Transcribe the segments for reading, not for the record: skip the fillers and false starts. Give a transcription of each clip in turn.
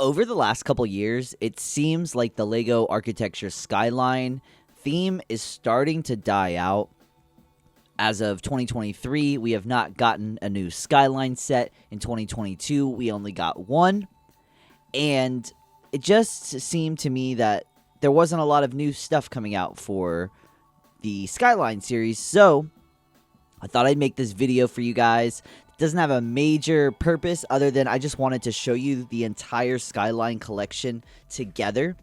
over the last couple years, it seems like the LEGO Architecture Skyline theme is starting to die out. As of 2023, we have not gotten a new Skyline set. In 2022, we only got one. And it just seemed to me that there wasn't a lot of new stuff coming out for the Skyline series. So I thought I'd make this video for you guys. It doesn't have a major purpose other than I just wanted to show you the entire Skyline collection together.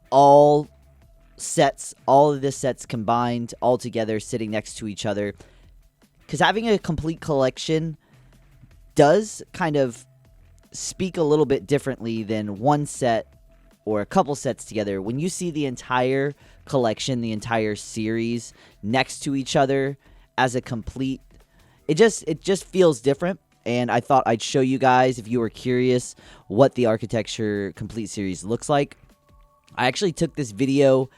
All sets, all of the sets combined, all together, sitting next to each other. Because having a complete collection does kind of speak a little bit differently than one set or a couple sets together. When you see the entire collection, the entire series next to each other as a complete, it just feels different. And I thought I'd show you guys, if you were curious, what the Architecture Complete series looks like. I actually took this video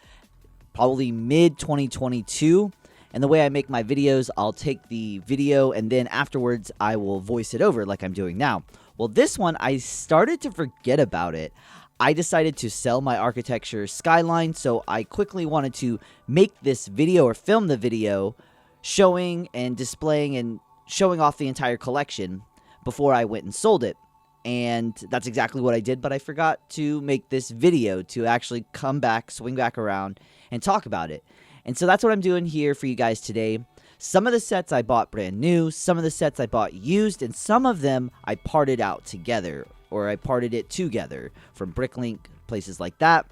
probably mid-2022, and the way I make my videos, I'll take the video and then afterwards I will voice it over like I'm doing now. Well, this one, I started to forget about it. I decided to sell my Architecture Skyline, so I quickly wanted to make this video or film the video showing and displaying and showing off the entire collection before I went and sold it. And that's exactly what I did, but I forgot to make this video to actually come back, swing back around, and talk about it. And so that's what I'm doing here for you guys today. Some of the sets I bought brand new, some of the sets I bought used, and some of them I parted out together, or I parted it together from Bricklink, places like that.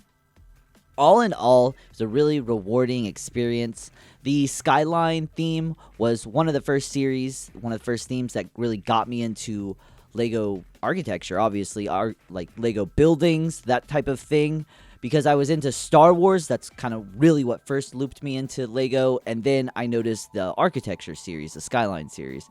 All in all, it was a really rewarding experience. The Skyline theme was one of the first series, one of the first themes that really got me into LEGO architecture, obviously, like LEGO buildings, that type of thing. Because I was into Star Wars, that's kind of really what first looped me into LEGO. And then I noticed the Architecture series, the Skyline series.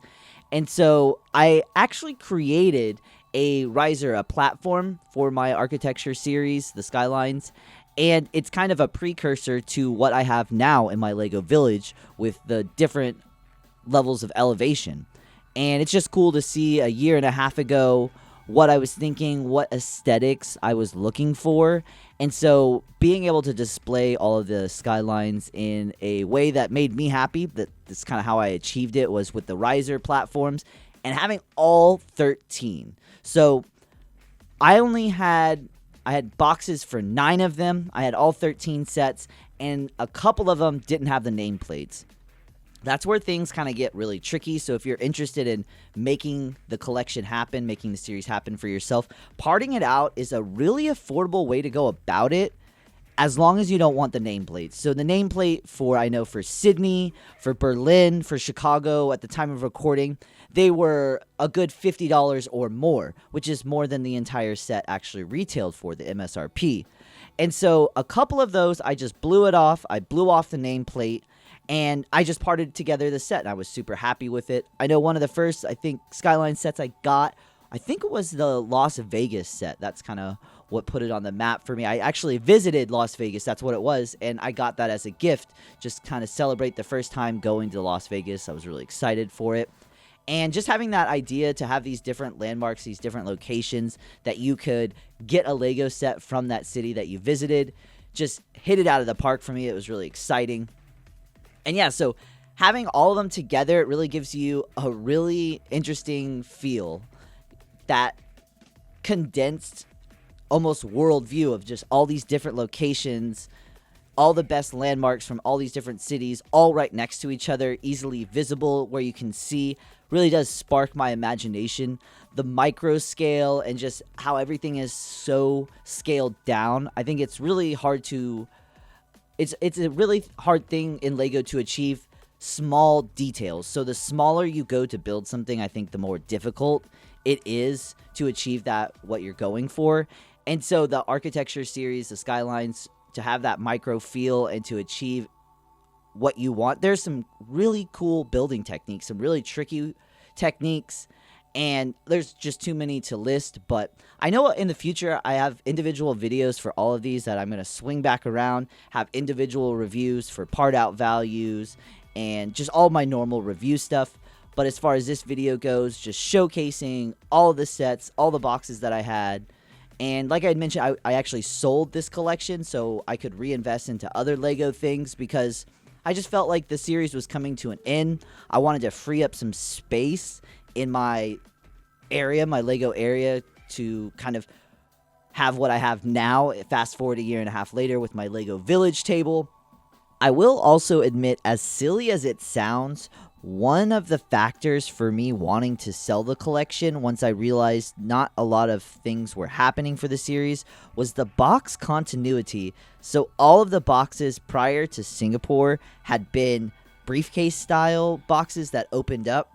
And so I actually created a riser, a platform for my Architecture series, the Skylines. And it's kind of a precursor to what I have now in my LEGO Village with the different levels of elevation. And it's just cool to see a year and a half ago what I was thinking, what aesthetics I was looking for. And so being able to display all of the Skylines in a way that made me happy, that's kind of how I achieved it, was with the riser platforms and having all 13. So I had boxes for 9 of them. I had all 13 sets, and a couple of them didn't have the nameplates. That's where things kind of get really tricky. So if you're interested in making the collection happen, making the series happen for yourself, parting it out is a really affordable way to go about it, as long as you don't want the nameplates. So the nameplate for Sydney, for Berlin, for Chicago at the time of recording, they were a good $50 or more, which is more than the entire set actually retailed for, the MSRP. And so a couple of those, I just blew it off. I blew off the nameplate. And I just parted together the set, and I was super happy with it. I know one of the first, Skyline sets I got, I think it was the Las Vegas set. That's kind of what put it on the map for me. I actually visited Las Vegas, that's what it was, and I got that as a gift, just kind of celebrate the first time going to Las Vegas. I was really excited for it. And just having that idea to have these different landmarks, these different locations that you could get a LEGO set from that city that you visited, just hit it out of the park for me. It was really exciting. And yeah, so having all of them together, it really gives you a really interesting feel, that condensed almost world view of just all these different locations, all the best landmarks from all these different cities, all right next to each other, easily visible where you can see. Really does spark my imagination. The micro scale and just how everything is so scaled down. I think it's really hard to... It's a really hard thing in LEGO to achieve small details. So the smaller you go to build something, I think the more difficult it is to achieve what you're going for. And so the Architecture series, the Skylines, to have that micro feel and to achieve what you want. There's some really cool building techniques, some really tricky techniques, and there's just too many to list. But I know in the future I have individual videos for all of these that I'm going to swing back around, have individual reviews for part out values and just all my normal review stuff. But as far as this video goes, just showcasing all of the sets, all the boxes that I had, And like I had mentioned, I actually sold this collection so I could reinvest into other Lego things because I just felt like the series was coming to an end. I wanted to free up some space in my area, my Lego area, to kind of have what I have now. Fast forward a year and a half later with my Lego Village table. I will also admit, as silly as it sounds, one of the factors for me wanting to sell the collection once I realized not a lot of things were happening for the series was the box continuity. So all of the boxes prior to Singapore had been briefcase style boxes that opened up,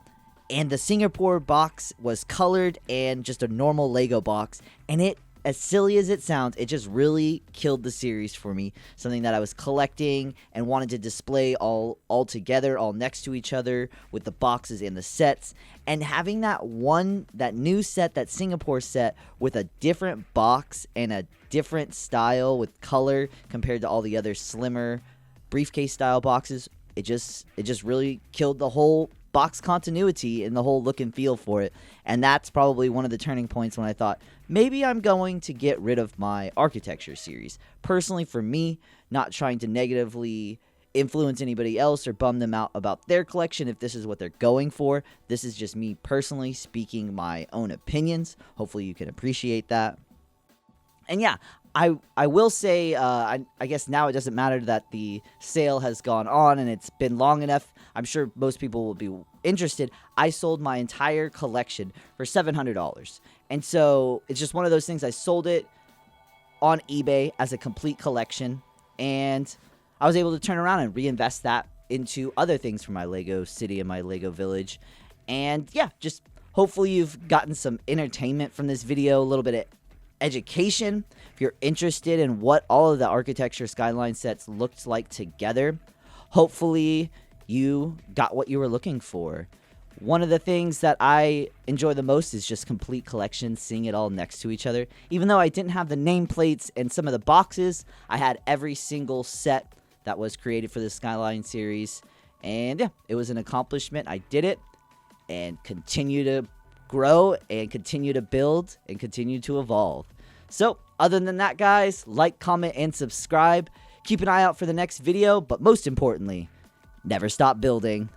and the Singapore box was colored and just a normal Lego box, and it, as silly as it sounds, it just really killed the series for me. Something that I was collecting and wanted to display all together, all next to each other with the boxes and the sets. And having that new set, that Singapore set, with a different box and a different style with color compared to all the other slimmer briefcase style boxes, it just really killed the whole box continuity and the whole look and feel for it. And that's probably one of the turning points when I thought, maybe I'm going to get rid of my Architecture series. Personally, for me, not trying to negatively influence anybody else or bum them out about their collection if this is what they're going for. This is just me personally speaking my own opinions. Hopefully you can appreciate that. And yeah, I will say, I guess now it doesn't matter that the sale has gone on and it's been long enough. I'm sure most people will be interested. I sold my entire collection for $700. And so it's just one of those things. I sold it on eBay as a complete collection, and I was able to turn around and reinvest that into other things for my Lego city and my Lego village. And yeah, just hopefully you've gotten some entertainment from this video, a little bit of education. If you're interested in what all of the Architecture Skyline sets looked like together, hopefully you got what you were looking for. One of the things that I enjoy the most is just complete collections, seeing it all next to each other. Even though I didn't have the nameplates and some of the boxes, I had every single set that was created for the Skyline series. And yeah, it was an accomplishment. I did it and continue to grow and continue to build and continue to evolve. So other than that, guys, like, comment, and subscribe. Keep an eye out for the next video, but most importantly, never stop building.